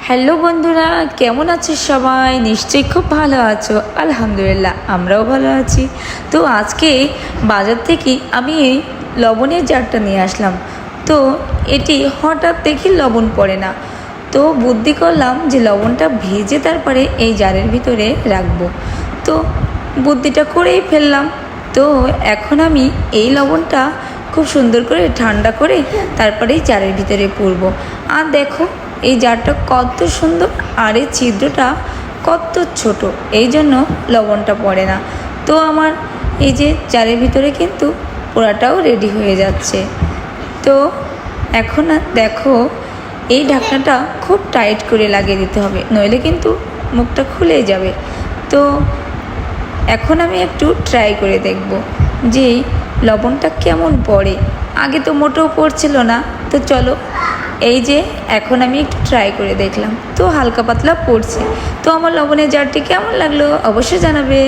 Hello বন্ধুরা, কেমন আছো সবাই? নিশ্চয়ই খুব ভালো আছো। আলহামদুলিল্লাহ, আমরাও ভালো আছি। তো আজকে বাজার থেকে আমি এই লবণের জারটা নিয়ে আসলাম। তো এটি হঠাৎ দেখি লবণ পড়ে না, তো বুদ্ধি করলাম যে লবণটা ভেজে তারপরে এই জারের ভিতরে রাখবো। তো বুদ্ধিটা করেই ফেললাম। তো এখন আমি এই লবণটা খুব সুন্দর করে ঠান্ডা করে তারপরেই জারের ভিতরে পুরবো। আর দেখো এই জারটা কত সুন্দর, আর এই ছিদ্রটা কত ছোট, এই জন্য লবণটা পড়ে না। তো আমার এই যে জারের ভিতরে কিন্তু পোড়াটাও রেডি হয়ে যাচ্ছে। তো এখন দেখো এই ঢাকনাটা খুব টাইট করে লাগিয়ে দিতে হবে, নইলে কিন্তু মুখটা খুলে যাবে। তো এখন আমি একটু ট্রাই করে দেখব যে লবণটা কেমন পড়ে। আগে তো মোটেও পড়ছিল না। তো চলো, এই যে এখন আমি একটু ট্রাই করে দেখলাম, তো হালকা পাতলা পড়ছে। তো আমার লবণের জারটি কেমন লাগলো অবশ্যই জানাবে।